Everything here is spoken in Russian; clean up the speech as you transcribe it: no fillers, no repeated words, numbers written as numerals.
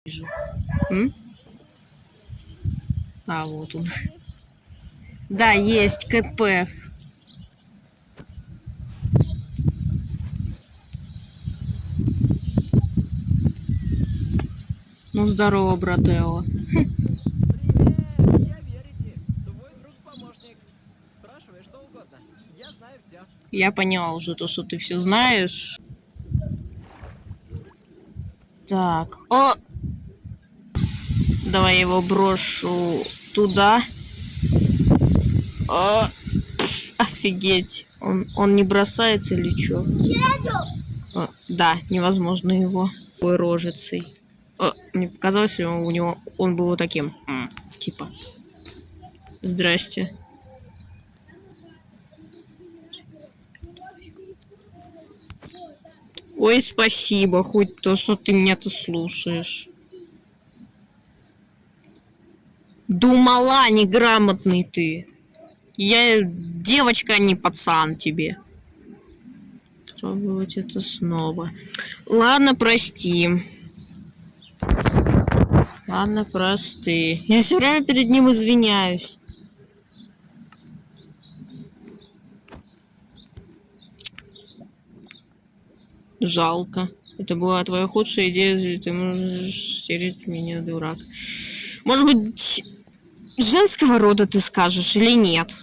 вижу. А, вот он. Да, есть КП. Ну, здорово, брателло. Я поняла уже то, что ты все знаешь. Так. О! Давай я его брошу туда. О! Офигеть. Он не бросается или что? Да, невозможно его. Такой рожицей. Мне показалось, что у него он был вот таким. Типа. Здрасте. Ой, спасибо, хоть то, что ты меня-то слушаешь. Думала, неграмотный ты. Я девочка, а не пацан тебе. Пробовать это снова. Ладно, прости. Ладно, прости. Я все время перед ним извиняюсь. Жалко. Это была твоя худшая идея, ты можешь стереть меня, дурак. Может быть, женского рода ты скажешь или нет?